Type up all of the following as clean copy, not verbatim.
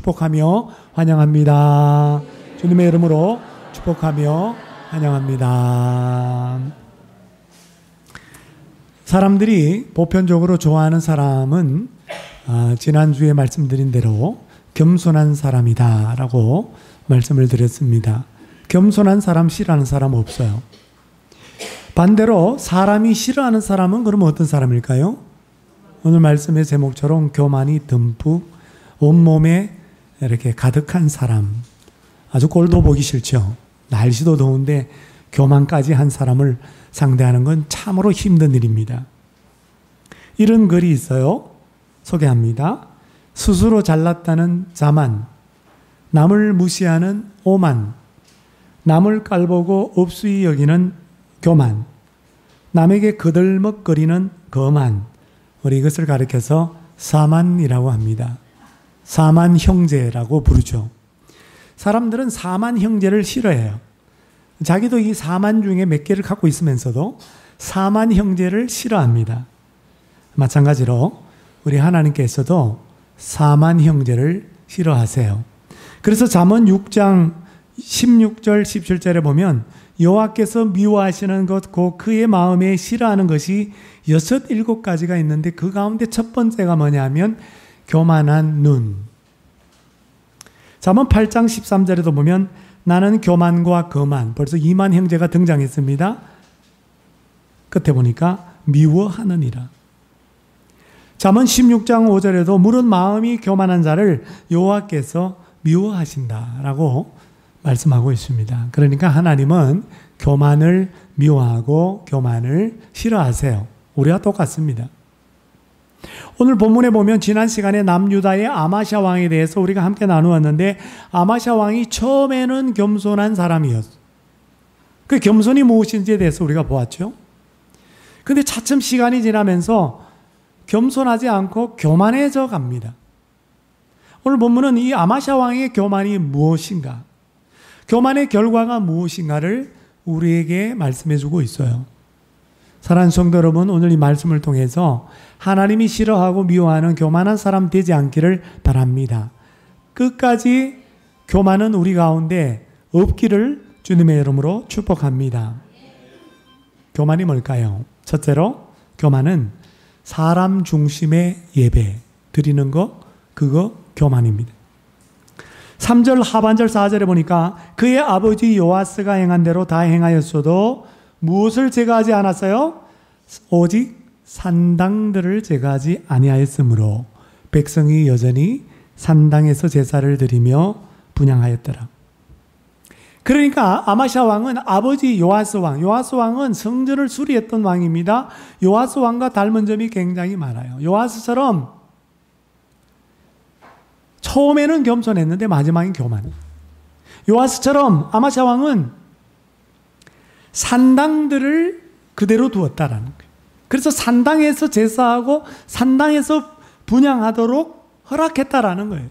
축복하며 환영합니다. 주님의 이름으로 축복하며 환영합니다. 사람들이 보편적으로 좋아하는 사람은 지난주에 말씀드린 대로 겸손한 사람이다 라고 말씀을 드렸습니다. 겸손한 사람 싫어하는 사람 없어요. 반대로 사람이 싫어하는 사람은 그럼 어떤 사람일까요? 오늘 말씀의 제목처럼 교만이 듬뿍 온몸에 이렇게 가득한 사람. 아주 꼴도 보기 싫죠. 날씨도 더운데 교만까지 한 사람을 상대하는 건 참으로 힘든 일입니다. 이런 글이 있어요. 소개합니다. 스스로 잘났다는 자만, 남을 무시하는 오만, 남을 깔보고 업수히 여기는 교만, 남에게 거들먹거리는 거만. 우리 이것을 가리켜서 사만이라고 합니다. 사만 형제라고 부르죠. 사람들은 사만 형제를 싫어해요. 자기도 이 사만 중에 몇 개를 갖고 있으면서도 사만 형제를 싫어합니다. 마찬가지로 우리 하나님께서도 사만 형제를 싫어하세요. 그래서 잠언 6장 16절 17절에 보면 여호와께서 미워하시는 것 곧 그의 마음에 싫어하는 것이 6, 7가지가 있는데 그 가운데 첫 번째가 뭐냐면 교만한 눈. 잠언 8장 13절에도 보면 나는 교만과 거만, 벌써 2만 형제가 등장했습니다. 끝에 보니까 미워하느니라. 잠언 16장 5절에도 물은 마음이 교만한 자를 여호와께서 미워하신다라고 말씀하고 있습니다. 그러니까 하나님은 교만을 미워하고 교만을 싫어하세요. 우리와 똑같습니다. 오늘 본문에 보면 지난 시간에 남유다의 아마샤 왕에 대해서 우리가 함께 나누었는데 아마샤 왕이 처음에는 겸손한 사람이었어요. 그 겸손이 무엇인지에 대해서 우리가 보았죠. 그런데 차츰 시간이 지나면서 겸손하지 않고 교만해져 갑니다. 오늘 본문은 이 아마샤 왕의 교만이 무엇인가, 교만의 결과가 무엇인가를 우리에게 말씀해 주고 있어요. 사랑하는 성도 여러분, 오늘 이 말씀을 통해서 하나님이 싫어하고 미워하는 교만한 사람 되지 않기를 바랍니다. 끝까지 교만은 우리 가운데 없기를 주님의 이름으로 축복합니다. 교만이 뭘까요? 첫째로 교만은 사람 중심의 예배 드리는 거, 그거 교만입니다. 3절 하반절 4절에 보니까 그의 아버지 요아스가 행한 대로 다 행하였어도 무엇을 제거하지 않았어요? 오직 산당들을 제거하지 아니하였으므로 백성이 여전히 산당에서 제사를 드리며 분향하였더라. 그러니까 아마샤 왕은 아버지 요아스 왕, 요아스 왕은 성전을 수리했던 왕입니다. 요아스 왕과 닮은 점이 굉장히 많아요. 요아스처럼 처음에는 겸손했는데 마지막엔 교만해요. 요아스처럼 아마샤 왕은 산당들을 그대로 두었다라는 거예요. 그래서 산당에서 제사하고 산당에서 분향하도록 허락했다라는 거예요.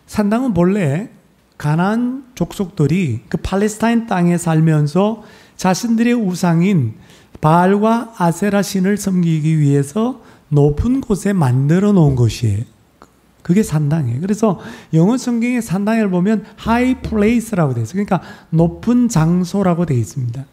산당은 본래 가나안 족속들이 그 팔레스타인 땅에 살면서 자신들의 우상인 바알과 아세라 신을 섬기기 위해서 높은 곳에 만들어 놓은 것이에요. 그게 산당이에요. 그래서 영어 성경의 산당을 보면 high place라고 되어 있어요. 그러니까 높은 장소라고 되어 있습니다.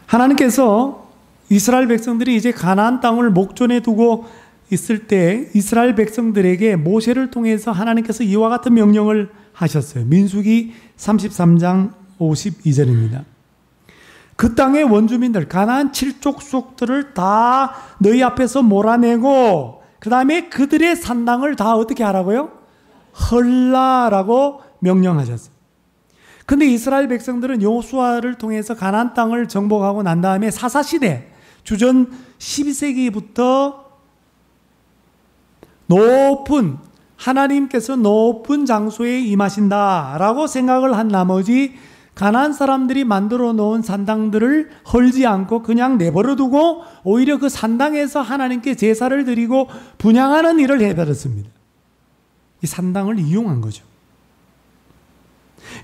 하나님께서 이스라엘 백성들이 이제 가나안 땅을 목전에 두고 있을 때 이스라엘 백성들에게 모세를 통해서 하나님께서 이와 같은 명령을 하셨어요. 민수기 33장 52절입니다. 그 땅의 원주민들, 가나안 7족속들을 다 너희 앞에서 몰아내고 그 다음에 그들의 산당을 다 어떻게 하라고요? 헐라라고 명령하셨어요. 근데 이스라엘 백성들은 여호수아를 통해서 가나안 땅을 정복하고 난 다음에 사사시대 주전 12세기부터 하나님께서 높은 장소에 임하신다라고 생각을 한 나머지 가나안 사람들이 만들어 놓은 산당들을 헐지 않고 그냥 내버려 두고 오히려 그 산당에서 하나님께 제사를 드리고 분향하는 일을 해버렸습니다. 이 산당을 이용한 거죠.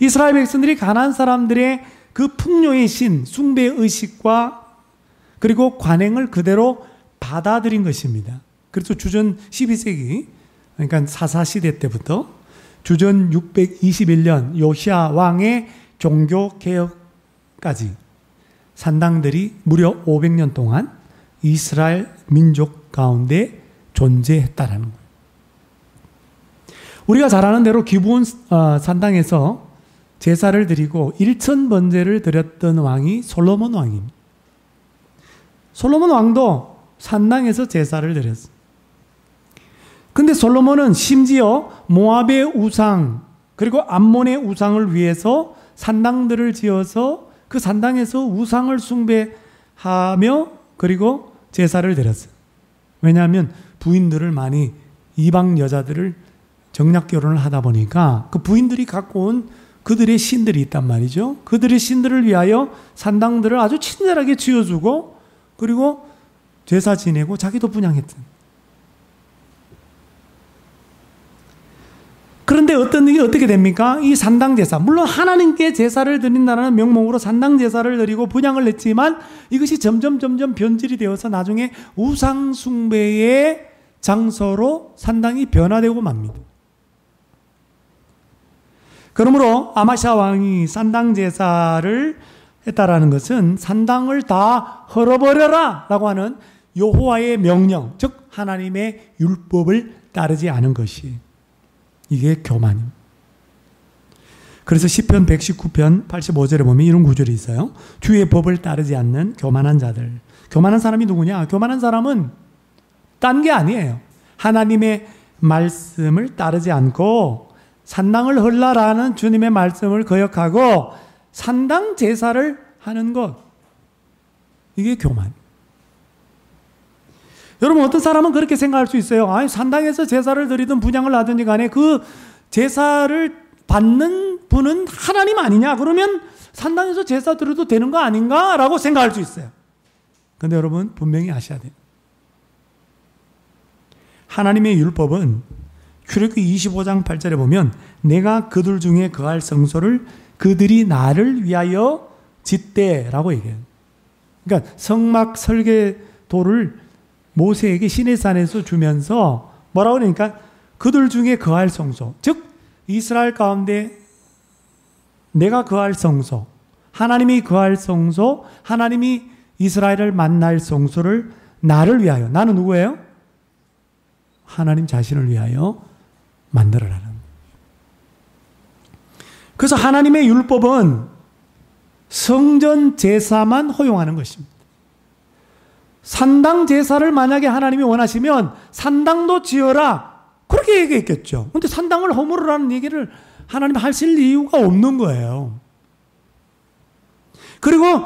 이스라엘 백성들이 가나안 사람들의 그 풍요의 신, 숭배 의식과 그리고 관행을 그대로 받아들인 것입니다. 그래서 주전 12세기, 그러니까 사사시대 때부터 주전 621년 요시야 왕의 종교개혁까지 산당들이 무려 500년 동안 이스라엘 민족 가운데 존재했다라는 거예요. 우리가 잘 아는 대로 기브온 산당에서 제사를 드리고 일천번제를 드렸던 왕이 솔로몬 왕입니다. 솔로몬 왕도 산당에서 제사를 드렸어요. 근데 솔로몬은 심지어 모압의 우상 그리고 암몬의 우상을 위해서 산당들을 지어서 그 산당에서 우상을 숭배하며 그리고 제사를 드렸어요. 왜냐하면 부인들을 많이 이방 여자들을 정략 결혼을 하다 보니까 그 부인들이 갖고 온 그들의 신들이 있단 말이죠. 그들의 신들을 위하여 산당들을 아주 친절하게 지어주고 그리고 제사 지내고 자기도 분향했던. 그런데 어떤 일이 어떻게 됩니까? 이 산당 제사, 물론 하나님께 제사를 드린다는 명목으로 산당 제사를 드리고 분향을 했지만 이것이 점점 변질이 되어서 나중에 우상 숭배의 장소로 산당이 변화되고 맙니다. 그러므로 아마샤 왕이 산당 제사를 했다라는 것은 산당을 다 헐어버려라 라고 하는 여호와의 명령, 즉 하나님의 율법을 따르지 않은 것이 이게 교만입니다. 그래서 시편 119편 85절에 보면 이런 구절이 있어요. 주의 법을 따르지 않는 교만한 자들. 교만한 사람이 누구냐? 교만한 사람은 딴 게 아니에요. 하나님의 말씀을 따르지 않고 산당을 헐라라는 주님의 말씀을 거역하고 산당 제사를 하는 것. 이게 교만. 여러분 어떤 사람은 그렇게 생각할 수 있어요. 아니 산당에서 제사를 드리든 분향을 하든지 간에 그 제사를 받는 분은 하나님 아니냐? 그러면 산당에서 제사 드려도 되는 거 아닌가? 라고 생각할 수 있어요. 그런데 여러분 분명히 아셔야 돼요. 하나님의 율법은 출애굽기 25장 8절에 보면 내가 그들 중에 거할 성소를 그들이 나를 위하여 짓대라고 얘기해요. 그러니까 성막 설계도를 모세에게 시내산에서 주면서 뭐라고 그러니까 그들 중에 거할 성소, 즉 이스라엘 가운데 내가 거할 성소, 하나님이 거할 성소, 하나님이 이스라엘을 만날 성소를 나를 위하여, 나는 누구예요? 하나님 자신을 위하여 만들어라는. 그래서 하나님의 율법은 성전 제사만 허용하는 것입니다. 산당 제사를 만약에 하나님이 원하시면 산당도 지어라 그렇게 얘기했겠죠. 그런데 산당을 허물으라는 얘기를 하나님 하실 이유가 없는 거예요. 그리고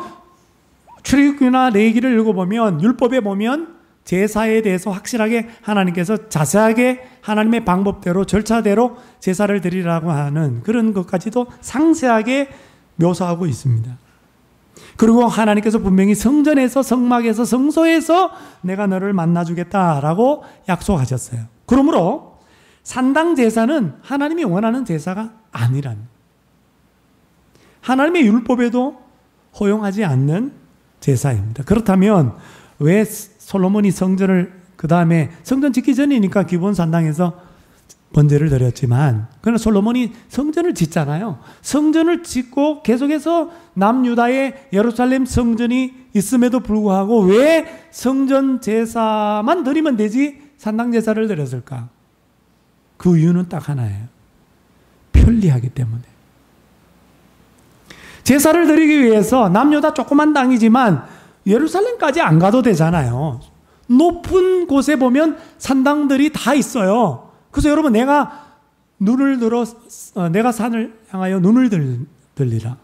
출애굽기나 레위기를 읽어보면 율법에 보면 제사에 대해서 확실하게 하나님께서 자세하게 하나님의 방법대로 절차대로 제사를 드리라고 하는 그런 것까지도 상세하게 묘사하고 있습니다. 그리고 하나님께서 분명히 성전에서 성막에서 성소에서 내가 너를 만나주겠다라고 약속하셨어요. 그러므로 산당 제사는 하나님이 원하는 제사가 아니란, 하나님의 율법에도 허용하지 않는 제사입니다. 그렇다면 왜 솔로몬이 성전을 그 다음에 성전 짓기 전이니까 기본 산당에서 번제를 드렸지만 그러나 솔로몬이 성전을 짓잖아요. 성전을 짓고 계속해서 남유다의 예루살렘 성전이 있음에도 불구하고 왜 성전 제사만 드리면 되지 산당 제사를 드렸을까? 그 이유는 딱 하나예요. 편리하기 때문에. 제사를 드리기 위해서 남유다 조그만 땅이지만 예루살렘까지 안 가도 되잖아요. 높은 곳에 보면 산당들이 다 있어요. 그래서 여러분 내가 산을 향하여 눈을 들리라.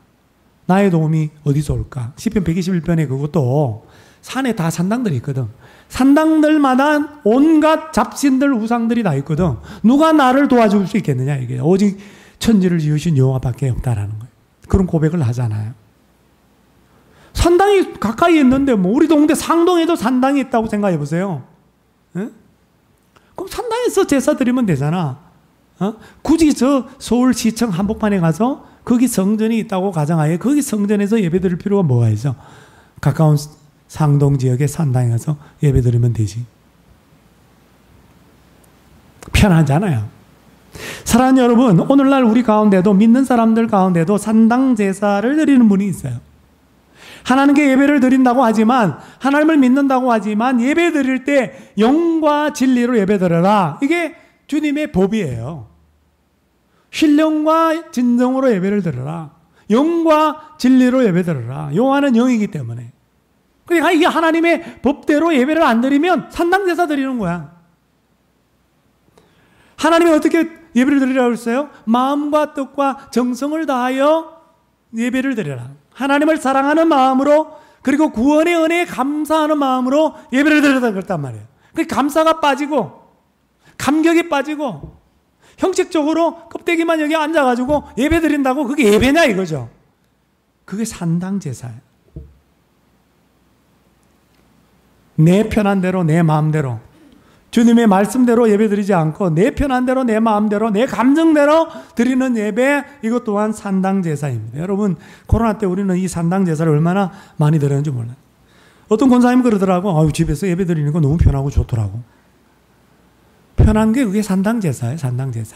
나의 도움이 어디서 올까? 시편 121편에 그것도 산에 다 산당들이 있거든. 산당들마다 온갖 잡신들 우상들이 다 있거든. 누가 나를 도와줄 수 있겠느냐 이게. 오직 천지를 지으신 여호와밖에 없다라는 거예요. 그런 고백을 하잖아요. 산당이 가까이 있는데 뭐 우리 동네 상동에도 산당이 있다고 생각해 보세요. 에? 그럼 산당에서 제사 드리면 되잖아. 굳이 저 서울시청 한복판에 가서 거기 성전이 있다고 가정하에 거기 성전에서 예배 드릴 필요가 뭐가 있어? 가까운 상동 지역의 산당에 가서 예배 드리면 되지. 편하잖아요. 사랑하는 여러분, 오늘날 우리 가운데도 믿는 사람들 가운데도 산당 제사를 드리는 분이 있어요. 하나님께 예배를 드린다고 하지만, 하나님을 믿는다고 하지만 예배 드릴 때 영과 진리로 예배 드려라. 이게 주님의 법이에요. 신령과 진정으로 예배를 드려라. 영과 진리로 예배 드려라. 영화는 영이기 때문에. 그러니까 이게 하나님의 법대로 예배를 안 드리면 산당 제사 드리는 거야. 하나님이 어떻게 예배를 드리라고 했어요? 마음과 뜻과 정성을 다하여 예배를 드려라. 하나님을 사랑하는 마음으로, 그리고 구원의 은혜에 감사하는 마음으로 예배를 드리라 그랬단 말이에요. 그 감사가 빠지고 감격이 빠지고 형식적으로 껍데기만 여기 앉아가지고 예배 드린다고 그게 예배냐 이거죠. 그게 산당 제사예요. 내 편한 대로 내 마음대로 주님의 말씀대로 예배 드리지 않고 내 편한 대로 내 마음대로 내 감정대로 드리는 예배, 이것 또한 산당 제사입니다. 여러분, 코로나 때 우리는 이 산당 제사를 얼마나 많이 드렸는지 몰라요. 어떤 권사님 그러더라고. 집에서 예배 드리는 거 너무 편하고 좋더라고. 편한 게 그게 산당 제사예요. 산당 제사.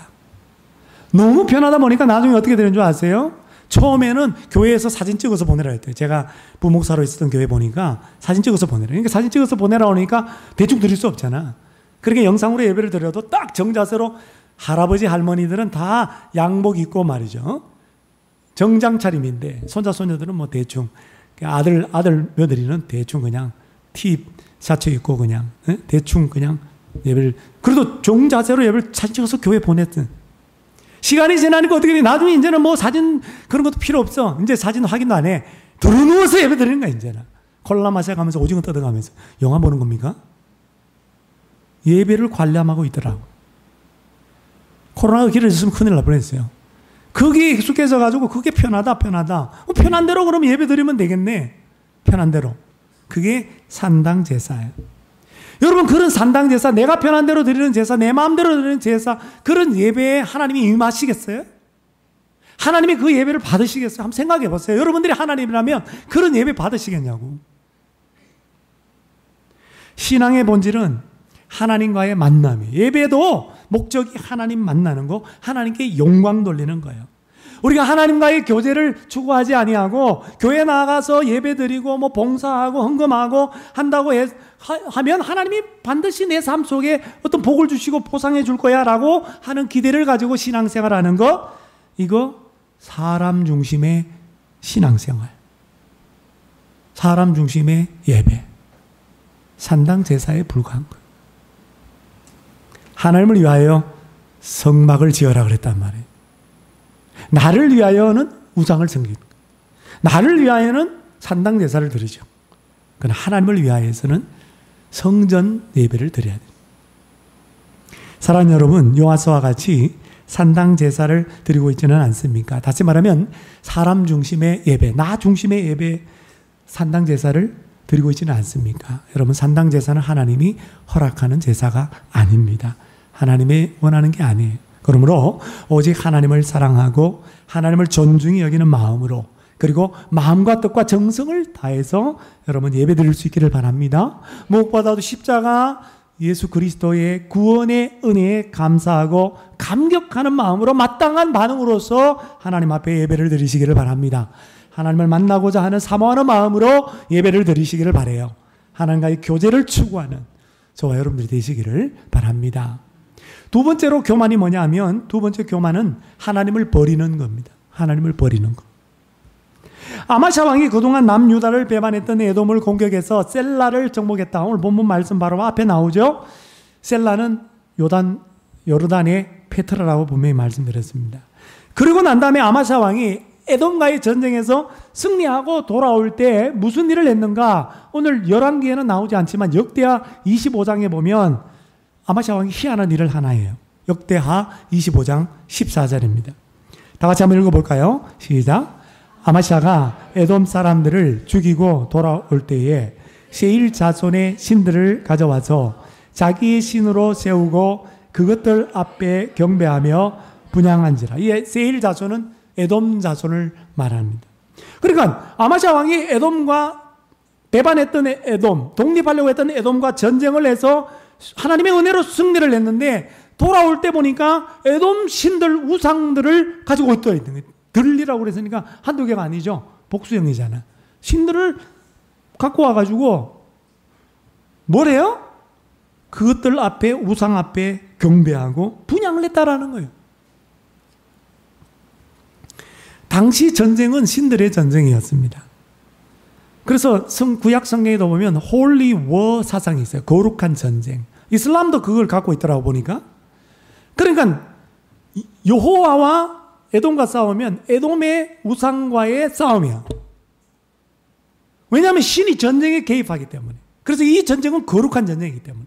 너무 편하다 보니까 나중에 어떻게 되는 줄 아세요? 처음에는 교회에서 사진 찍어서 보내라 했대요. 제가 부목사로 있었던 교회 보니까 사진 찍어서 보내라. 그러니까 사진 찍어서 보내라 하니까 대충 드릴 수 없잖아. 그렇게 영상으로 예배를 드려도 딱 정자세로 할아버지 할머니들은 다 양복 입고 말이죠. 정장 차림인데 손자 손녀들은 뭐 대충, 아들 며느리는 대충 그냥 티 셔츠 입고 그냥 대충 그냥 예배를, 그래도 정자세로 예배를 사진 찍어서 교회에 보냈던. 시간이 지나니까 어떻게 돼? 나중에 이제는 뭐 사진 그런 것도 필요 없어. 이제 사진 확인도 안 해. 들어누워서 예배 드리는 거야 이제는. 콜라 마셔가면서 오징어 뜯어가면서 영화 보는 겁니까? 예배를 관람하고 있더라고. 코로나가 길어졌으면 큰일 날 뻔했어요. 거기에 익숙해져가지고 그게 편하다. 편한 대로 그럼 예배 드리면 되겠네. 편한 대로. 그게 산당 제사예요. 여러분, 그런 산당 제사, 내가 편한 대로 드리는 제사, 내 마음대로 드리는 제사, 그런 예배에 하나님이 임하시겠어요? 하나님이 그 예배를 받으시겠어요? 한번 생각해 보세요. 여러분들이 하나님이라면 그런 예배 받으시겠냐고. 신앙의 본질은 하나님과의 만남이에요. 예배도 목적이 하나님 만나는 거, 하나님께 영광 돌리는 거예요. 우리가 하나님과의 교제를 추구하지 아니하고 교회 나가서 예배드리고 뭐 봉사하고 헌금하고 한다고 하면 하나님이 반드시 내 삶 속에 어떤 복을 주시고 보상해 줄 거야 라고 하는 기대를 가지고 신앙생활하는 것, 이거 사람 중심의 신앙생활, 사람 중심의 예배, 산당 제사에 불과한 거예요. 하나님을 위하여 성막을 지어라 그랬단 말이에요. 나를 위하여는 우상을 섬기고, 나를 위하여는 산당 제사를 드리죠. 그러나 하나님을 위하여서는 성전 예배를 드려야 돼요. 사랑하는 여러분, 요아스와 같이 산당 제사를 드리고 있지는 않습니까? 다시 말하면 사람 중심의 예배, 나 중심의 예배, 산당 제사를 드리고 있지는 않습니까? 여러분, 산당 제사는 하나님이 허락하는 제사가 아닙니다. 하나님이 원하는 게 아니에요. 그러므로 오직 하나님을 사랑하고 하나님을 존중히 여기는 마음으로, 그리고 마음과 뜻과 정성을 다해서 여러분 예배 드릴 수 있기를 바랍니다. 무엇보다도 십자가 예수 그리스도의 구원의 은혜에 감사하고 감격하는 마음으로 마땅한 반응으로서 하나님 앞에 예배를 드리시기를 바랍니다. 하나님을 만나고자 하는 사모하는 마음으로 예배를 드리시기를 바라요. 하나님과의 교제를 추구하는 저와 여러분들이 되시기를 바랍니다. 두 번째로 교만이 뭐냐 하면, 두 번째 교만은 하나님을 버리는 겁니다. 하나님을 버리는 것. 아마샤 왕이 그동안 남유다를 배반했던 에돔을 공격해서 셀라를 정복했다. 오늘 본문 말씀 바로 앞에 나오죠. 셀라는 요르단의 페트라라고 분명히 말씀드렸습니다. 그리고 난 다음에 아마샤 왕이 에돔과의 전쟁에서 승리하고 돌아올 때 무슨 일을 했는가? 오늘 열왕기에는 나오지 않지만 역대하 25장에 보면 아마샤 왕이 희한한 일을 하나 해요. 역대하 25장 14절입니다. 다 같이 한번 읽어볼까요? 시작. 아마샤가 에돔 사람들을 죽이고 돌아올 때에 세일 자손의 신들을 가져와서 자기의 신으로 세우고 그것들 앞에 경배하며 분향한지라. 이 세일 자손은 에돔 자손을 말합니다. 그러니까 아마샤 왕이 에돔과 배반했던 에돔, 독립하려고 했던 에돔과 전쟁을 해서 하나님의 은혜로 승리를 했는데 돌아올 때 보니까 에돔 신들 우상들을 가지고 있다 있는 거예요. 들리라고 그랬으니까 한두 개가 아니죠. 복수형이잖아. 신들을 갖고 와가지고 뭐래요? 그것들 앞에, 우상 앞에 경배하고 분향을 했다라는 거예요. 당시 전쟁은 신들의 전쟁이었습니다. 그래서 구약 성경에도 보면 홀리 워 사상이 있어요. 거룩한 전쟁. 이슬람도 그걸 갖고 있더라고 보니까. 그러니까 여호와와 에돔과 싸우면 에돔의 우상과의 싸움이야. 왜냐하면 신이 전쟁에 개입하기 때문에. 그래서 이 전쟁은 거룩한 전쟁이기 때문에.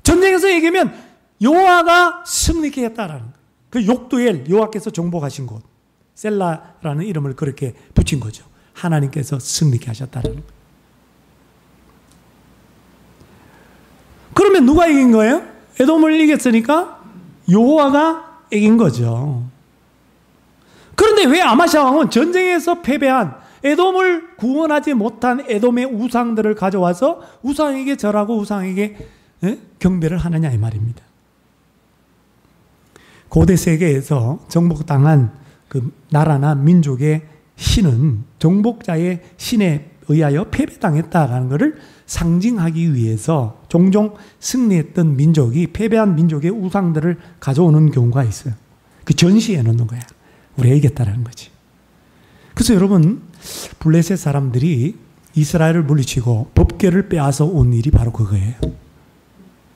전쟁에서 얘기하면 여호와가 승리케 했다라는 거예요. 그 욕두엘, 여호와께서 정복하신 곳, 셀라라는 이름을 그렇게 붙인 거죠. 하나님께서 승리케 하셨다는 거예요. 그러면 누가 이긴 거예요? 에돔을 이겼으니까 여호와가 이긴 거죠. 그런데 왜 아마샤 왕은 전쟁에서 패배한 에돔을 구원하지 못한 에돔의 우상들을 가져와서 우상에게 절하고 우상에게 경배를 하느냐 이 말입니다. 고대 세계에서 정복당한 그 나라나 민족의 신은 정복자의 신에 의하여 패배당했다라는 것을 상징하기 위해서 종종 승리했던 민족이 패배한 민족의 우상들을 가져오는 경우가 있어요. 그 전시해 놓는 거야. 우리가 이겼다라는 거지. 그래서 여러분, 블레셋 사람들이 이스라엘을 물리치고 법궤를 빼앗아 온 일이 바로 그거예요.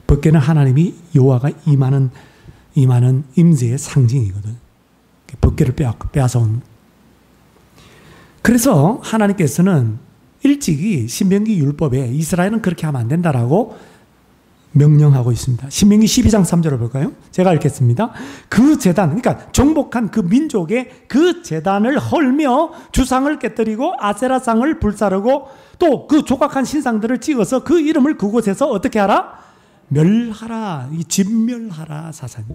법궤는 하나님이 여호와가 임하는 임재의 상징이거든. 법궤를 빼앗아 온. 그래서 하나님께서는 일찍이 신명기 율법에 이스라엘은 그렇게 하면 안 된다라고 명령하고 있습니다. 신명기 12장 3절을 볼까요? 제가 읽겠습니다. 그 제단, 그러니까 정복한 그 민족의 그 제단을 헐며 주상을 깨뜨리고 아세라상을 불사르고 또 그 조각한 신상들을 찍어서 그 이름을 그곳에서 어떻게 하라? 멸하라. 이 진멸하라 사상.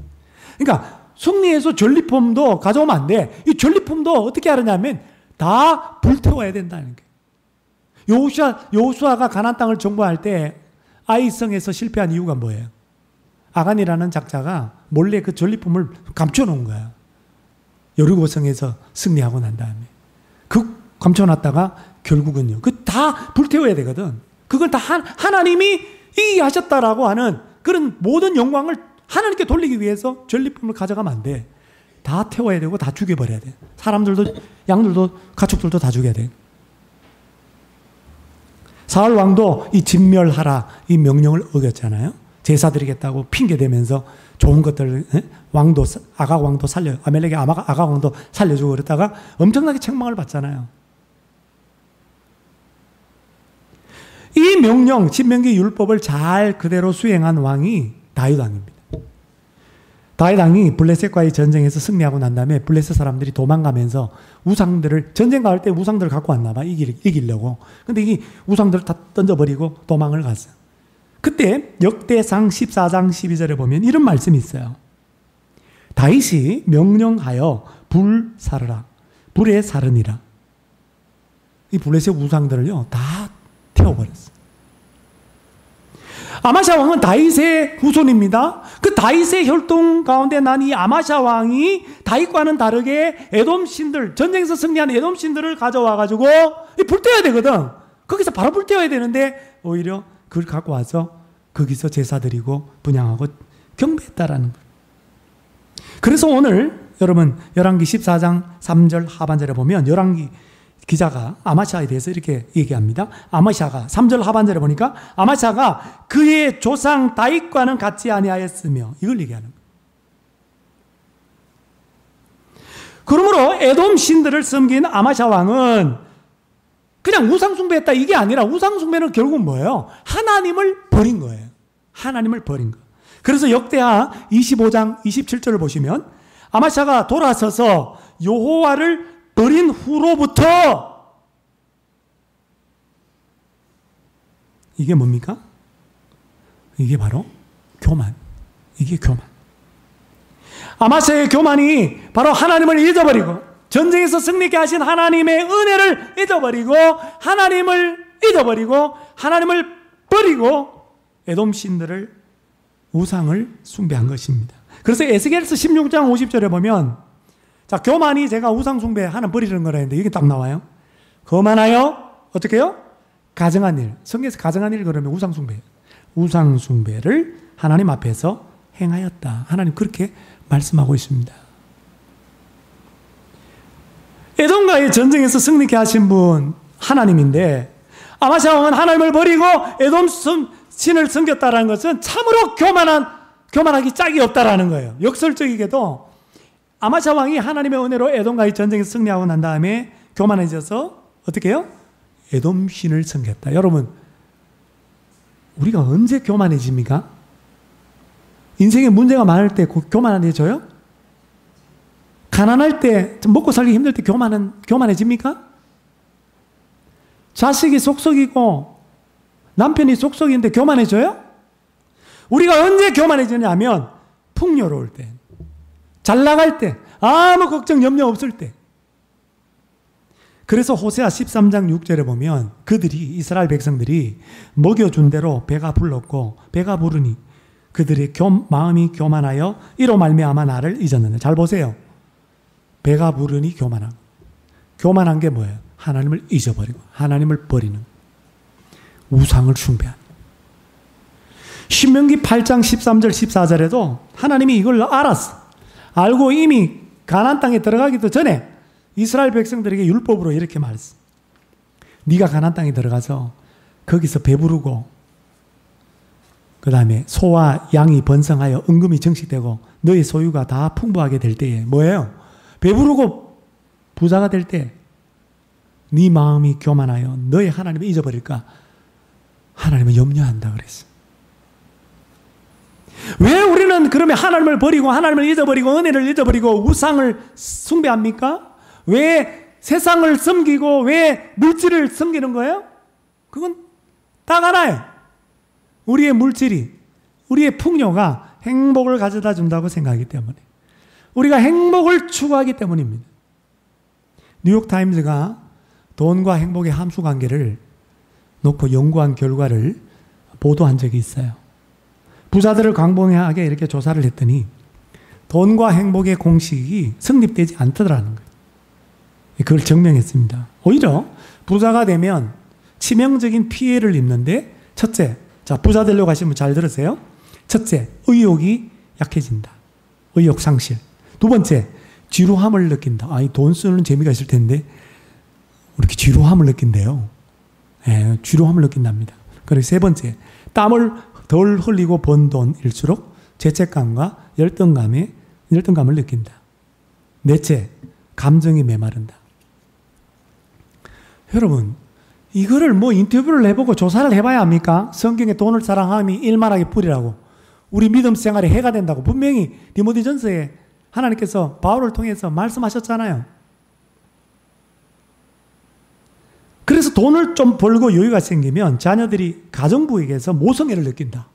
그러니까 승리해서 전리품도 가져오면 안 돼. 이 전리품도 어떻게 하느냐면 다 불태워야 된다는 거예요. 여호수아가 가나안 땅을 정복할 때 아이성에서 실패한 이유가 뭐예요? 아간이라는 작자가 몰래 그 전리품을 감춰놓은 거야. 여리고성에서 승리하고 난 다음에. 그 감춰놨다가 결국은요. 그 다 불태워야 되거든. 그걸 다 하나님이 이기게 하셨다라고 하는 그런 모든 영광을 하나님께 돌리기 위해서 전리품을 가져가면 안 돼. 다 태워야 되고 다 죽여버려야 돼. 사람들도 양들도 가축들도 다 죽여야 돼. 사울 왕도 이 진멸하라 이 명령을 어겼잖아요. 제사 드리겠다고 핑계대면서 좋은 것들 왕도 아각 왕도 살려 아멜렉의 아각 왕도 살려주고 그랬다가 엄청나게 책망을 받잖아요. 이 명령 신명기 율법을 잘 그대로 수행한 왕이 다윗 왕입니다. 다윗 왕이 블레셋과의 전쟁에서 승리하고 난 다음에 블레셋 사람들이 도망가면서 우상들을 전쟁 갈 때 우상들을 갖고 왔나 봐. 이기려고. 근데 이 우상들을 다 던져버리고 도망을 갔어요. 그때 역대상 14장 12절에 보면 이런 말씀이 있어요. 다윗이 명령하여 불 사르라. 불에 사르니라. 이 블레셋 우상들을요 다 태워버렸어요. 아마샤 왕은 다윗의 후손입니다. 그 다윗의 혈통 가운데 난 이 아마샤 왕이 다윗과는 다르게 에돔 신들, 전쟁에서 승리한 에돔 신들을 가져와가지고 불태워야 되거든. 거기서 바로 불태워야 되는데 오히려 그걸 갖고 와서 거기서 제사 드리고 분향하고 경배했다라는 거예요. 그래서 오늘 여러분 열왕기 14장 3절 하반절에 보면 열왕기 기자가 아마샤에 대해서 이렇게 얘기합니다. 아마샤가 3절 하반절에 보니까 아마샤가 그의 조상 다윗과는 같지 아니하였으며 이걸 얘기하는 거예요. 그러므로 에돔 신들을 섬긴 아마샤 왕은 그냥 우상 숭배했다 이게 아니라 우상 숭배는 결국은 뭐예요? 하나님을 버린 거예요. 하나님을 버린 거. 그래서 역대하 25장 27절을 보시면 아마샤가 돌아서서 여호와를 버린 후로부터 이게 뭡니까? 이게 바로 교만. 이게 교만. 아마샤의 교만이 바로 하나님을 잊어버리고 전쟁에서 승리케 하신 하나님의 은혜를 잊어버리고 하나님을 잊어버리고 하나님을 버리고 에돔 신들을 우상을 숭배한 것입니다. 그래서 에스겔서 16장 50절에 보면, 자, 교만이 제가 우상 숭배하는 버리는 거라 했는데, 이게 딱 나와요. 거만하여, 어떻게 해요? 가증한 일. 성경에서 가증한 일 그러면 우상 숭배. 우상 숭배를 하나님 앞에서 행하였다. 하나님 그렇게 말씀하고 있습니다. 에돔과의 전쟁에서 승리케 하신 분 하나님인데, 아마시아 왕은 하나님을 버리고 에돔 신을 섬겼다는 것은 참으로 교만하기 짝이 없다라는 거예요. 역설적이게도 아마시아 왕이 하나님의 은혜로 에돔과의 전쟁에서 승리하고 난 다음에 교만해져서 어떻게 해요? 에돔 신을 섬겼다. 여러분, 우리가 언제 교만해집니까? 인생에 문제가 많을 때 교만해져요? 가난할 때, 먹고 살기 힘들 때 교만해집니까? 자식이 속썩이고 남편이 속썩이는데 교만해져요? 우리가 언제 교만해지냐 하면 풍요로울 때, 잘 나갈 때, 아무 걱정 염려 없을 때. 그래서 호세아 13장 6절에 보면 그들이, 이스라엘 백성들이 먹여준 대로 배가 불렀고 배가 부르니 그들의 마음이 교만하여 이로 말미암아 나를 잊었는데. 잘 보세요. 배가 부르니 교만하고, 교만한 게 뭐예요? 하나님을 잊어버리고 하나님을 버리는, 우상을 숭배하는. 신명기 8장 13절 14절에도 하나님이 이걸 알고 이미 가나안 땅에 들어가기도 전에 이스라엘 백성들에게 율법으로 이렇게 말했어. 네가 가나안 땅에 들어가서 거기서 배부르고 그 다음에 소와 양이 번성하여 은금이 정식되고 너의 소유가 다 풍부하게 될 때에 뭐예요? 배부르고 부자가 될 때 네 마음이 교만하여 너의 하나님을 잊어버릴까? 하나님은 염려한다 그랬어. 왜 우리는 그러면 하나님을 버리고 하나님을 잊어버리고 은혜를 잊어버리고 우상을 숭배합니까? 왜 세상을 섬기고 왜 물질을 섬기는 거예요? 그건 딱 하나예요. 우리의 물질이, 우리의 풍요가 행복을 가져다 준다고 생각하기 때문에, 우리가 행복을 추구하기 때문입니다. 뉴욕타임즈가 돈과 행복의 함수관계를 놓고 연구한 결과를 보도한 적이 있어요. 부자들을 광범위하게 이렇게 조사를 했더니 돈과 행복의 공식이 성립되지 않더라는 거예요. 그걸 증명했습니다. 오히려 부자가 되면 치명적인 피해를 입는데, 첫째, 자, 부자 되려고 하시면 잘 들으세요. 첫째, 의욕이 약해진다. 의욕 상실. 두 번째, 지루함을 느낀다. 아니, 돈 쓰는 재미가 있을 텐데 이렇게 지루함을 느낀대요. 예, 지루함을 느낀답니다. 그리고 세 번째, 땀을 덜 흘리고 번 돈일수록 죄책감과 열등감을 느낀다. 넷째, 감정이 메마른다. 여러분, 이거를 뭐 인터뷰를 해보고 조사를 해봐야 합니까? 성경에 돈을 사랑함이 일만하게 뿌리라고, 우리 믿음 생활에 해가 된다고 분명히 디모데전서에 하나님께서 바울을 통해서 말씀하셨잖아요. 그래서 돈을 좀 벌고 여유가 생기면 자녀들이 가정부에게서 모성애를 느낀다.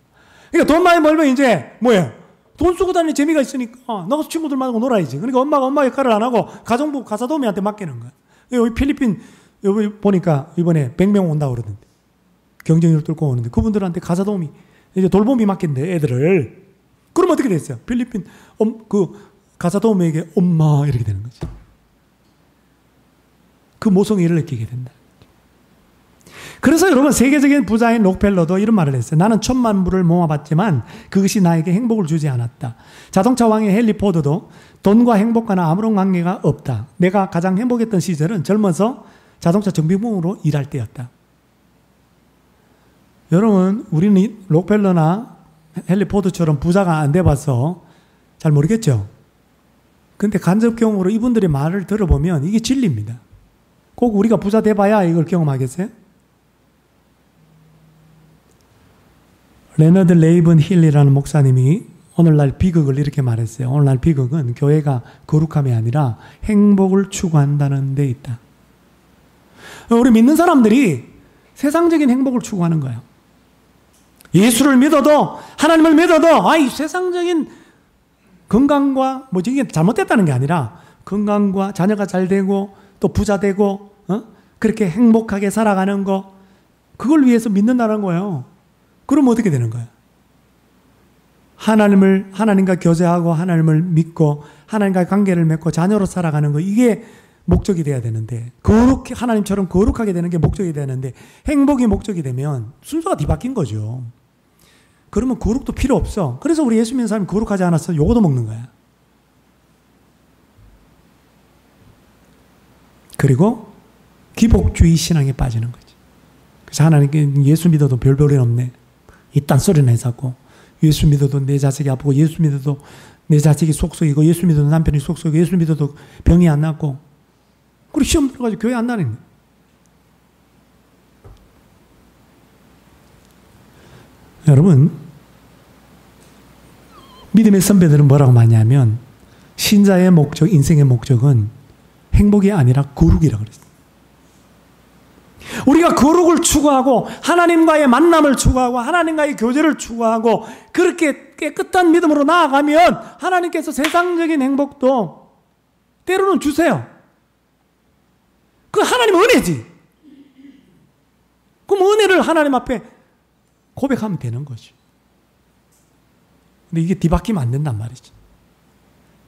그러니까 돈 많이 벌면 이제 뭐예요? 돈 쓰고 다니는 재미가 있으니까 나가서 친구들만하고 놀아야지. 그러니까 엄마가 엄마 역할을 안 하고 가정부 가사도우미한테 맡기는 거야. 여기 필리핀 여기 보니까 이번에 100명 온다고 그러던데, 경쟁률 뚫고 오는데 그분들한테 가사도우미 이제 돌보미 맡긴대, 애들을. 그럼 어떻게 됐어요? 필리핀 그 가사도우미에게 엄마 이렇게 되는 거지. 그 모성애를 느끼게 된다. 그래서 여러분, 세계적인 부자인 록펠러도 이런 말을 했어요. 나는 1000만 불을 모아봤지만 그것이 나에게 행복을 주지 않았다. 자동차 왕의 헨리 포드도 돈과 행복과는 아무런 관계가 없다. 내가 가장 행복했던 시절은 젊어서 자동차 정비공으로 일할 때였다. 여러분, 우리는 록펠러나 헨리 포드처럼 부자가 안 돼봐서 잘 모르겠죠. 근데 간접 경험으로 이분들의 말을 들어보면 이게 진리입니다. 꼭 우리가 부자 돼봐야 이걸 경험하겠어요? 레너드 레이븐 힐이라는 목사님이 오늘날 비극을 이렇게 말했어요. 오늘날 비극은 교회가 거룩함이 아니라 행복을 추구한다는 데 있다. 우리 믿는 사람들이 세상적인 행복을 추구하는 거예요. 예수를 믿어도, 하나님을 믿어도, 아이, 세상적인 건강과, 이게 잘못됐다는 게 아니라, 건강과 자녀가 잘 되고, 또 부자 되고, 그렇게 행복하게 살아가는 거, 그걸 위해서 믿는다는 거예요. 그럼 어떻게 되는 거예요? 하나님과 교제하고 하나님을 믿고 하나님과의 관계를 맺고 자녀로 살아가는 거, 이게 목적이 돼야 되는데, 하나님처럼 거룩하게 되는 게 목적이 되는데, 행복이 목적이 되면 순서가 뒤바뀐 거죠. 그러면 거룩도 필요 없어. 그래서 우리 예수 믿는 사람이 거룩하지 않아서 요거도 먹는 거야. 그리고 기복주의 신앙에 빠지는 거지. 그래서 하나님께 예수 믿어도 별 볼일 없네, 이딴 소리나 해서고, 예수 믿어도 내 자식이 아프고, 예수 믿어도 내 자식이 속썩이고, 예수 믿어도 남편이 속썩이고, 예수 믿어도 병이 안 낫고, 그리고 시험 들어가지고 교회 안 다니는 거예요. 여러분, 믿음의 선배들은 뭐라고 많이 하면, 신자의 목적, 인생의 목적은 행복이 아니라 거룩이라고 그랬어요. 우리가 거룩을 추구하고 하나님과의 만남을 추구하고 하나님과의 교제를 추구하고 그렇게 깨끗한 믿음으로 나아가면 하나님께서 세상적인 행복도 때로는 주세요. 그 하나님의 은혜지. 그럼 은혜를 하나님 앞에 고백하면 되는 거지. 근데 이게 뒤바뀌면 안 된단 말이지.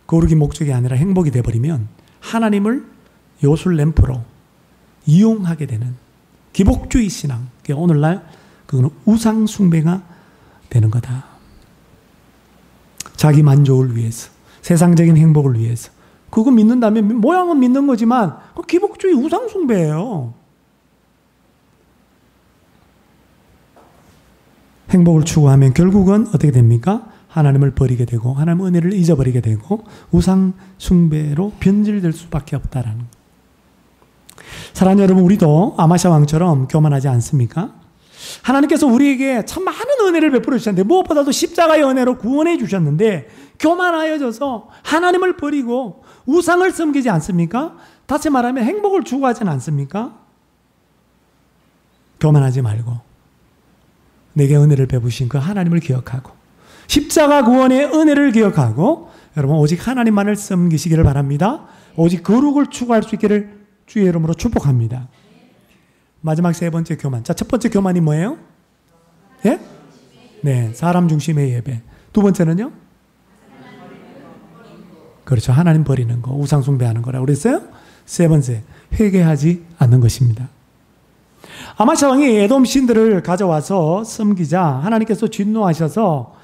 거룩이 목적이 아니라 행복이 돼버리면 하나님을 요술 램프로 이용하게 되는 기복주의 신앙, 오늘날 그거는 우상 숭배가 되는 거다. 자기 만족을 위해서, 세상적인 행복을 위해서. 그거 믿는다면 모양은 믿는 거지만 그 기복주의 우상 숭배예요. 행복을 추구하면 결국은 어떻게 됩니까? 하나님을 버리게 되고 하나님의 은혜를 잊어버리게 되고 우상 숭배로 변질될 수밖에 없다라는 것. 사랑하는 여러분, 우리도 아마샤 왕처럼 교만하지 않습니까? 하나님께서 우리에게 참 많은 은혜를 베풀어 주셨는데, 무엇보다도 십자가의 은혜로 구원해 주셨는데 교만하여져서 하나님을 버리고 우상을 섬기지 않습니까? 다시 말하면 행복을 추구하지는 않습니까? 교만하지 말고 내게 은혜를 베푸신 그 하나님을 기억하고 십자가 구원의 은혜를 기억하고 여러분 오직 하나님만을 섬기시기를 바랍니다. 오직 거룩을 추구할 수 있기를 주의 이름으로 축복합니다. 마지막 세 번째 교만. 자, 첫 번째 교만이 뭐예요? 예? 네, 사람 중심의 예배. 두 번째는요? 그렇죠. 하나님 버리는 거, 우상 숭배하는 거라고 그랬어요? 세 번째, 회개하지 않는 것입니다. 아마샤 왕이 에돔 신들을 가져와서 섬기자 하나님께서 진노하셔서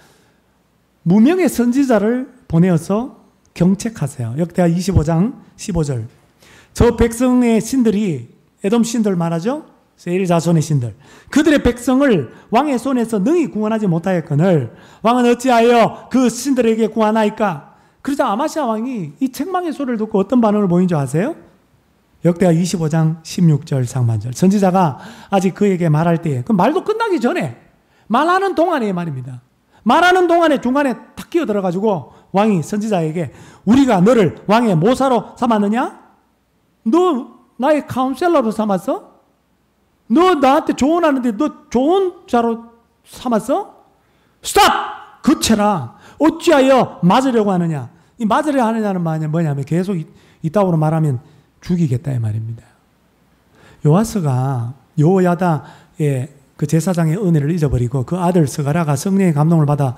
무명의 선지자를 보내어서 경책하세요. 역대하 25장 15절. 저 백성의 신들이, 에돔 신들 말하죠? 세일 자손의 신들. 그들의 백성을 왕의 손에서 능히 구원하지 못하였거늘 왕은 어찌하여 그 신들에게 구하나이까? 그러자 아마시아 왕이 이 책망의 소리를 듣고 어떤 반응을 보인 줄 아세요? 역대하 25장 16절 상반절. 선지자가 아직 그에게 말할 때에, 그 말도 끝나기 전에, 말하는 동안에 말입니다. 말하는 동안에 중간에 탁 끼어들어가지고 왕이 선지자에게 우리가 너를 왕의 모사로 삼았느냐? 너 나의 카운셀러로 삼았어? 너 나한테 조언하는데 너 좋은 자로 삼았어? 스탑! 그쳐라! 어찌하여 맞으려고 하느냐? 이 맞으려 하느냐는 말이 뭐냐면 계속 이따구로 말하면 죽이겠다 이 말입니다. 요아스가 요야다의 그 제사장의 은혜를 잊어버리고 그 아들 스가랴가 성령의 감동을 받아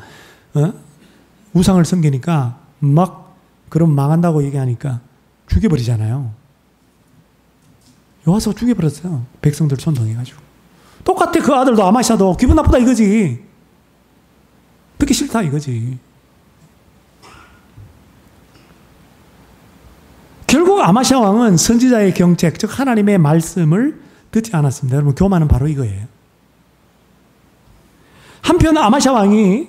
우상을 섬기니까 막 그럼 망한다고 얘기하니까 죽여버리잖아요. 요아스가 죽여버렸어요. 백성들 선동해가지고. 똑같아. 그 아들도 아마샤도 기분 나쁘다 이거지. 듣기 싫다 이거지. 결국 아마샤 왕은 선지자의 경책, 즉 하나님의 말씀을 듣지 않았습니다. 여러분, 교만은 바로 이거예요. 한편 아마샤 왕이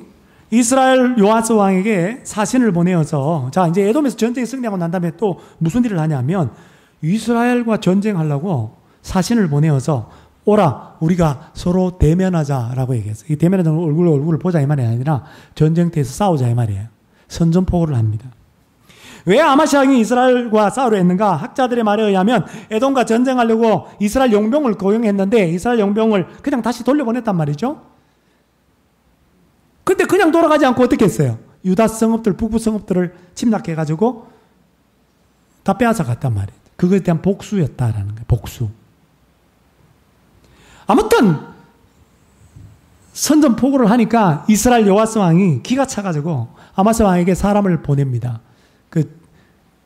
이스라엘 요아스 왕에게 사신을 보내어서, 자 이제 에돔에서 전쟁이 승리하고 난 다음에 또 무슨 일을 하냐면 이스라엘과 전쟁하려고 사신을 보내어서 오라 우리가 서로 대면하자라고 얘기했어요. 이 대면하자는 얼굴을 보자 이 말이 아니라 전쟁터에서 싸우자 이 말이에요. 선전포고를 합니다. 왜 아마시아 왕이 이스라엘과 싸우려 했는가? 학자들의 말에 의하면 에돔과 전쟁하려고 이스라엘 용병을 고용했는데 이스라엘 용병을 그냥 다시 돌려보냈단 말이죠. 근데 그냥 돌아가지 않고 어떻게 했어요? 유다 성읍들, 북부 성읍들을 침략해가지고 다 빼앗아 갔단 말이에요. 그거에 대한 복수였다라는 거예요. 복수. 아무튼 선전포고를 하니까 이스라엘 요아스 왕이 기가 차가지고 아마스 왕에게 사람을 보냅니다. 그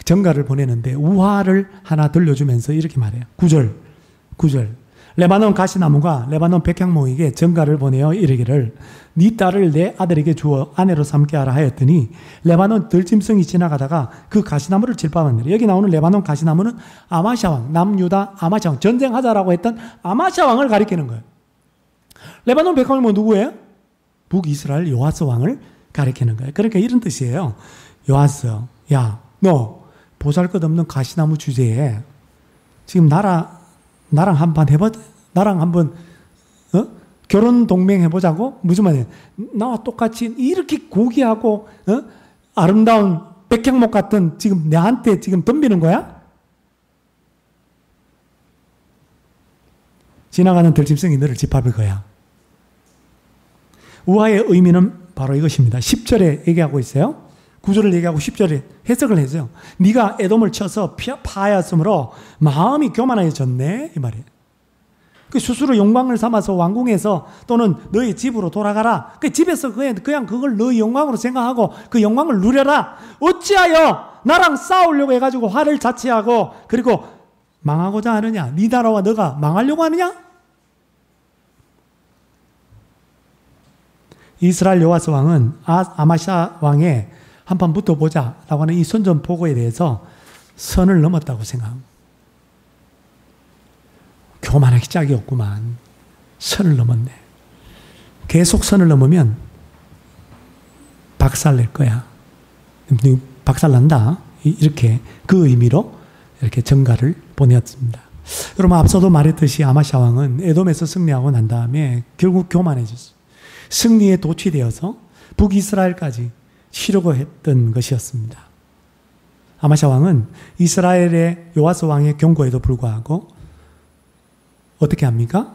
전가를 보내는데 우화를 하나 들려주면서 이렇게 말해요. 9절. 레바논 가시나무가 레바논 백향목에게 전가를 보내어 이르기를 네 딸을 내 아들에게 주어 아내로 삼게 하라 하였더니 레바논 들짐승이 지나가다가 그 가시나무를 질밟았느라. 여기 나오는 레바논 가시나무는 아마샤 왕, 남유다 아마샤 왕, 전쟁하자라고 했던 아마샤 왕을 가리키는 거예요. 레바논 백향목 누구예요? 북이스라엘 요아스 왕을 가리키는 거예요. 그러니까 이런 뜻이에요. 요아스, 야, 너 보잘것없는 가시나무 주제에 지금 나랑 한번 해보자. 나랑 한번 결혼 동맹 해보자고? 무슨 말이에요? 나와 똑같이 이렇게 고귀하고 아름다운 백향목 같은 지금 내한테 지금 덤비는 거야? 지나가는 들짐승이 너를 짓밟을 거야. 우화의 의미는 바로 이것입니다. 10절에 얘기하고 있어요. 9절을 얘기하고 10절에 해석을 했어요. 네가 에돔을 쳐서 파하였으므로 마음이 교만해졌네 이 말이에요. 그 스스로 영광을 삼아서 왕궁에서 또는 너의 집으로 돌아가라. 그 집에서 그냥 그걸 너의 영광으로 생각하고 그 영광을 누려라. 어찌하여 나랑 싸우려고 해가지고 화를 자취하고 그리고 망하고자 하느냐? 네 나라와 너가 망하려고 하느냐? 이스라엘 요아스 왕은 아마샤 왕의 한판 붙어보자 라고 하는 이 선전포고에 대해서 선을 넘었다고 생각합니다. 교만하기 짝이 없구만. 선을 넘었네. 계속 선을 넘으면 박살낼 거야. 박살난다. 이렇게 그 의미로 이렇게 전가를 보내었습니다. 여러분 앞서도 말했듯이 아마샤 왕은 에돔에서 승리하고 난 다음에 결국 교만해졌어요. 승리에 도취되어서 북이스라엘까지 치려고 했던 것이었습니다. 아마샤 왕은 이스라엘의 요아스 왕의 경고에도 불구하고 어떻게 합니까?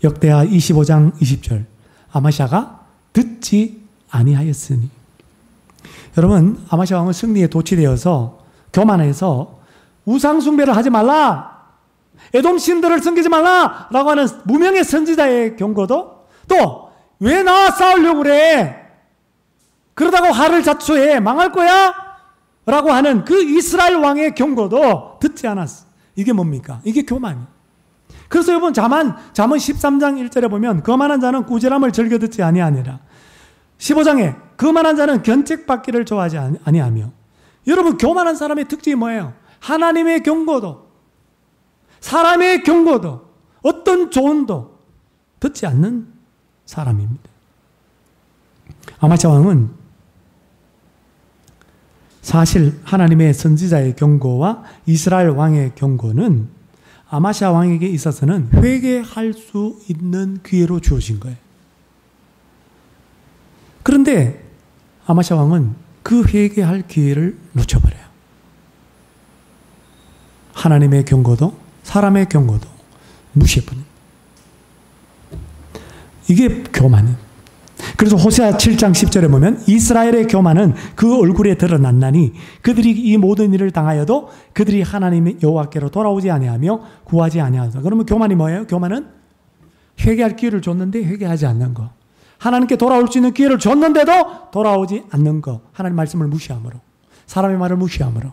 역대하 25장 20절 아마샤가 듣지 아니하였으니. 여러분 아마샤 왕은 승리에 도취되어서 교만해서 우상숭배를 하지 말라, 에돔 신들을 섬기지 말라 라고 하는 무명의 선지자의 경고도 또 왜 나와 싸우려고 그래? 그러다가 화를 자초해 망할 거야? 라고 하는 그 이스라엘 왕의 경고도 듣지 않았어. 이게 뭡니까? 이게 교만이에요. 그래서 여러분 잠언 13장 1절에 보면 거만한 자는 꾸지람을 즐겨 듣지 아니하니라. 15장에 거만한 자는 견책받기를 좋아하지 아니하며. 여러분 교만한 사람의 특징이 뭐예요? 하나님의 경고도 사람의 경고도 어떤 조언도 듣지 않는 사람입니다. 아마샤 왕은 사실 하나님의 선지자의 경고와 이스라엘 왕의 경고는 아마샤 왕에게 있어서는 회개할 수 있는 기회로 주어진 거예요. 그런데 아마샤 왕은 그 회개할 기회를 놓쳐버려요. 하나님의 경고도 사람의 경고도 무시해버립니다. 이게 교만은. 그래서 호세아 7장 10절에 보면 이스라엘의 교만은 그 얼굴에 드러났나니 그들이 이 모든 일을 당하여도 그들이 하나님의 여호와께로 돌아오지 아니하며 구하지 아니하다. 그러면 교만이 뭐예요? 교만은 회개할 기회를 줬는데 회개하지 않는 거. 하나님께 돌아올 수 있는 기회를 줬는데도 돌아오지 않는 거. 하나님 말씀을 무시함으로, 사람의 말을 무시함으로.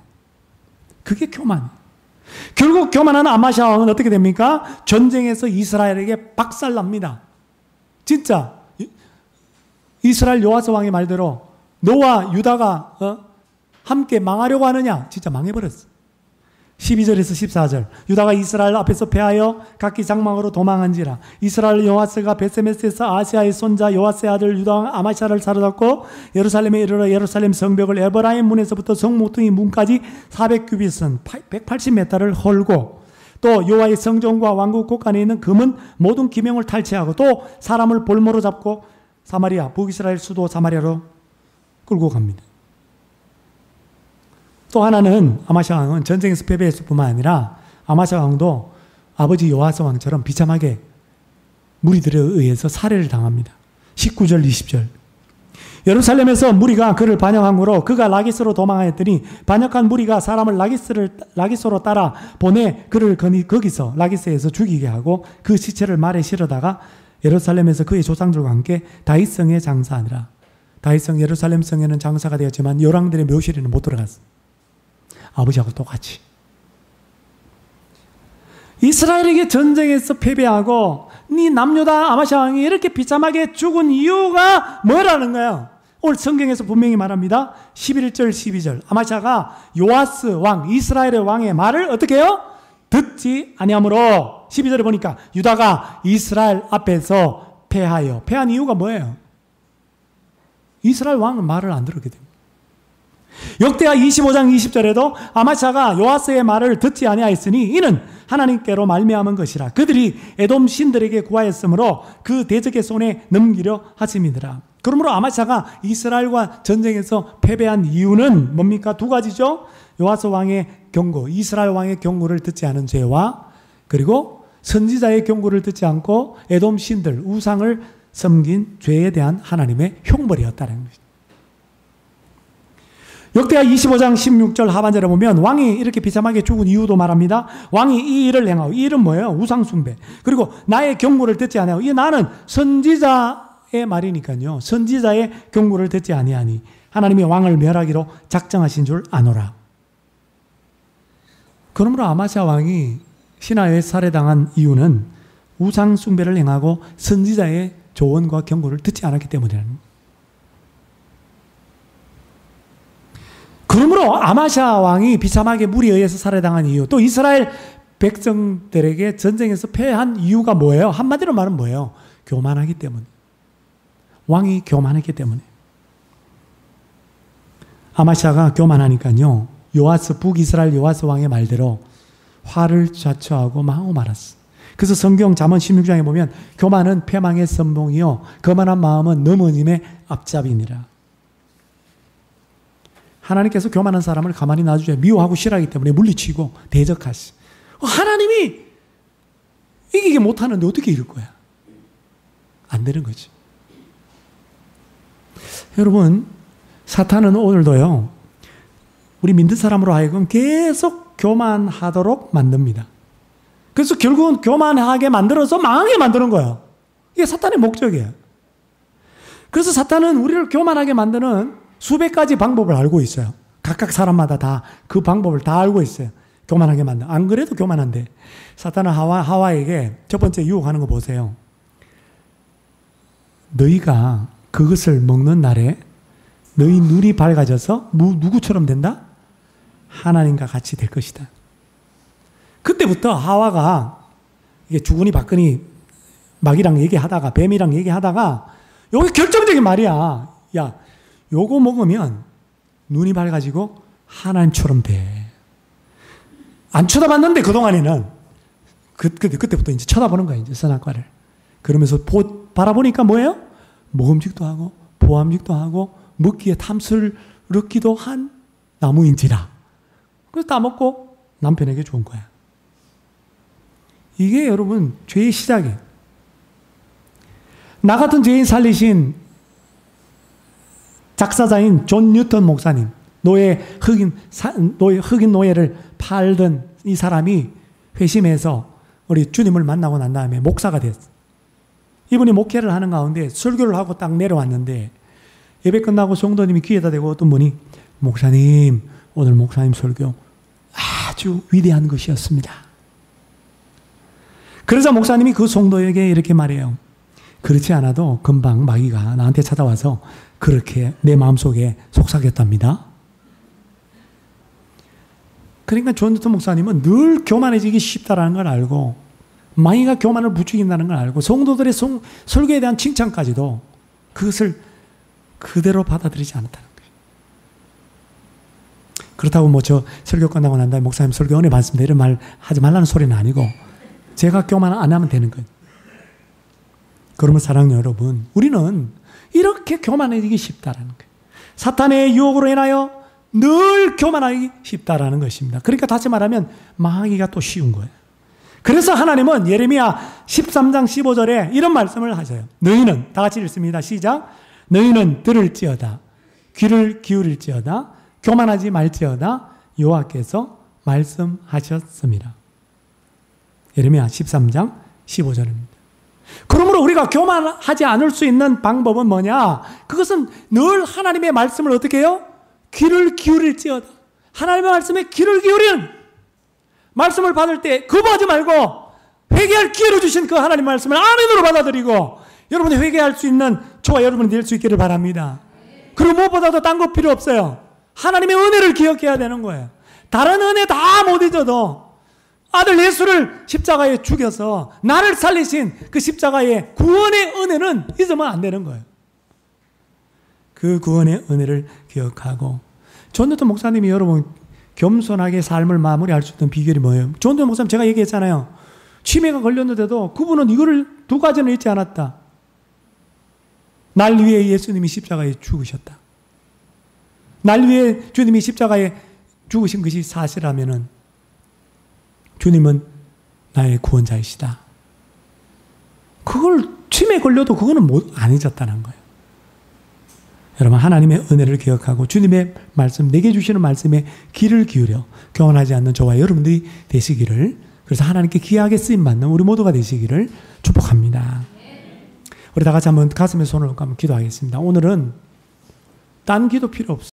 그게 교만. 결국 교만한 아마샤 왕은 어떻게 됩니까? 전쟁에서 이스라엘에게 박살납니다. 진짜 이스라엘 요아스 왕의 말대로 너와 유다가 함께 망하려고 하느냐? 진짜 망해버렸어. 12절에서 14절 유다가 이스라엘 앞에서 패하여 각기 장막으로 도망한지라. 이스라엘 요아스가 베세메스에서 아시아의 손자 요아스의 아들 유다 아마샤를 사로잡고 예루살렘에 이르러 예루살렘 성벽을 에버라임 문에서부터 성모퉁이 문까지 400규빗은 180m를 헐고 또 여호와의 성전과 왕국 곳간에 있는 금은 모든 기명을 탈취하고 또 사람을 볼모로 잡고 사마리아, 북이스라엘 수도 사마리아로 끌고 갑니다. 또 하나는 아마샤 왕은 전쟁에서 패배했을 뿐만 아니라 아마샤 왕도 아버지 요아스 왕처럼 비참하게 무리들에 의해서 살해를 당합니다. 19절 20절 예루살렘에서 무리가 그를 반역함으로 그가 라기스로 도망하였더니 반역한 무리가 사람을 라기스로 따라 보내 그를 거기서 라기스에서 죽이게 하고 그 시체를 말에 실어다가 예루살렘에서 그의 조상들과 함께 다윗성에 장사하니라. 다윗성 예루살렘 성에는 장사가 되었지만 열왕들의 묘실에는 못 들어갔어. 아버지하고 똑같이. 이스라엘에게 전쟁에서 패배하고 네 남유다 아마시아 왕이 이렇게 비참하게 죽은 이유가 뭐라는 거야? 오늘 성경에서 분명히 말합니다. 11절 12절 아마시아가 요아스 왕 이스라엘의 왕의 말을 어떻게 해요? 듣지 아니하므로 12절에 보니까 유다가 이스라엘 앞에서 패하여. 패한 이유가 뭐예요? 이스라엘 왕은 말을 안 들었기 때문에. 역대하 25장 20절에도 아마시아가 요아스의 말을 듣지 아니하였으니 이는 하나님께로 말미암은 것이라. 그들이 에돔 신들에게 구하였으므로 그 대적의 손에 넘기려 하심이더라. 그러므로 아마시아가 이스라엘과 전쟁에서 패배한 이유는 뭡니까? 두 가지죠. 요아스 왕의 경고, 이스라엘 왕의 경고를 듣지 않은 죄와 그리고 선지자의 경고를 듣지 않고 에돔 신들, 우상을 섬긴 죄에 대한 하나님의 형벌이었다는 것입니다. 역대하 25장 16절 하반절에 보면 왕이 이렇게 비참하게 죽은 이유도 말합니다. 왕이 이 일을 행하고, 이 일은 뭐예요? 우상숭배. 그리고 나의 경고를 듣지 아니하고, 이 나는 선지자의 말이니까요. 선지자의 경고를 듣지 아니하니 하나님이 왕을 멸하기로 작정하신 줄 아노라. 그러므로 아마시아 왕이 신하에 살해당한 이유는 우상숭배를 행하고 선지자의 조언과 경고를 듣지 않았기 때문이라는 거예요. 그러므로 아마시아 왕이 비참하게 물에 의해서 살해당한 이유, 또 이스라엘 백성들에게 전쟁에서 패한 이유가 뭐예요? 한마디로 말하면 뭐예요? 교만하기 때문에. 왕이 교만했기 때문에. 아마시아가 교만하니까요, 요아스, 북이스라엘 요아스 왕의 말대로 화를 자초하고 망하고 말았어. 그래서 성경 잠언 16장에 보면 교만은 패망의 선봉이요 거만한 마음은 넘어짐의 앞잡이니라. 하나님께서 교만한 사람을 가만히 놔주셔야 미워하고 싫어하기 때문에 물리치고 대적하시. 하나님이 이기게 못하는데 어떻게 이길 거야? 안 되는 거지. 여러분, 사탄은 오늘도요, 우리 믿는 사람으로 하여금 계속 교만하도록 만듭니다. 그래서 결국은 교만하게 만들어서 망하게 만드는 거예요. 이게 사탄의 목적이에요. 그래서 사탄은 우리를 교만하게 만드는 수백 가지 방법을 알고 있어요. 각각 사람마다 다 그 방법을 다 알고 있어요. 교만하게 만든. 안 그래도 교만한데. 사탄은 하와에게 첫 번째 유혹하는 거 보세요. 너희가 그것을 먹는 날에 너희 눈이 밝아져서 누구처럼 된다? 하나님과 같이 될 것이다. 그때부터 하와가 이게 주거니 받거니 마귀랑 얘기하다가 뱀이랑 얘기하다가 여기 결정적인 말이야. 야, 요거 먹으면 눈이 밝아지고 하나님처럼 돼. 안 쳐다봤는데 그동안에는 그때부터 이제 쳐다보는 거야, 이제 선악과를. 그러면서 바라보니까 뭐예요? 먹음직도 하고 보암직도 하고 먹기에 탐스럽기도 한 나무인지라. 그래서 다 먹고 남편에게 준 거야. 이게 여러분 죄의 시작이에요. 나 같은 죄인 살리신 작사자인 존 뉴턴 목사님, 흑인 노예를 팔던 이 사람이 회심해서 우리 주님을 만나고 난 다음에 목사가 됐어. 이분이 목회를 하는 가운데 설교를 하고 딱 내려왔는데 예배 끝나고 성도님이 귀에다 대고 어떤 분이 목사님, 오늘 목사님 설교 아주 위대한 것이었습니다. 그래서 목사님이 그 성도에게 이렇게 말해요. 그렇지 않아도 금방 마귀가 나한테 찾아와서 그렇게 내 마음속에 속삭였답니다. 그러니까 존 뉴턴 목사님은 늘 교만해지기 쉽다라는 걸 알고 마귀가 교만을 부추긴다는 걸 알고 성도들의 설교에 대한 칭찬까지도 그것을 그대로 받아들이지 않았다는 거예요. 그렇다고 뭐 저 설교 끝나고 난 다음에 목사님 설교 은혜 받습니다 이런 말 하지 말라는 소리는 아니고 제가 교만 안 하면 되는 거예요. 그러면 사랑하는 여러분, 우리는 이렇게 교만해지기 쉽다라는 거예요. 사탄의 유혹으로 인하여 늘 교만하기 쉽다라는 것입니다. 그러니까 다시 말하면 망하기가 또 쉬운 거예요. 그래서 하나님은 예레미야 13장 15절에 이런 말씀을 하셔요. 너희는, 다 같이 읽습니다. 시작. 너희는 들을지어다, 귀를 기울일지어다, 교만하지 말지어다, 여호와께서 말씀하셨습니다. 예레미야 13장 15절입니다. 그러므로 우리가 교만하지 않을 수 있는 방법은 뭐냐? 그것은 늘 하나님의 말씀을 어떻게 해요? 귀를 기울일지어다. 하나님의 말씀에 귀를 기울이는 말씀을 받을 때 거부하지 말고 회개할 기회를 주신 그 하나님 말씀을 아멘으로 받아들이고 여러분이 회개할 수 있는 저와 여러분이 될 수 있기를 바랍니다. 그리고 무엇보다도 딴 거 필요 없어요. 하나님의 은혜를 기억해야 되는 거예요. 다른 은혜 다 못 잊어도 아들 예수를 십자가에 죽여서 나를 살리신 그 십자가의 구원의 은혜는 잊으면 안 되는 거예요. 그 구원의 은혜를 기억하고 존노턴 목사님이 여러분 겸손하게 삶을 마무리할 수 있는 비결이 뭐예요? 존노턴 목사님 제가 얘기했잖아요. 치매가 걸렸는데도 그분은 이거를 두 가지는 잊지 않았다. 날 위해 예수님이 십자가에 죽으셨다. 날 위해 주님이 십자가에 죽으신 것이 사실이라면은 주님은 나의 구원자이시다. 그걸 치매에 걸려도 그거는 안 잊었다는 거예요. 여러분 하나님의 은혜를 기억하고 주님의 말씀, 내게 주시는 말씀에 귀를 기울여 교만하지 않는 저와 여러분들이 되시기를, 그래서 하나님께 귀하게 쓰임받는 우리 모두가 되시기를 축복합니다. 우리 다 같이 한번 가슴에 손을 얹고 한번 기도하겠습니다. 오늘은 딴 기도 필요 없어요.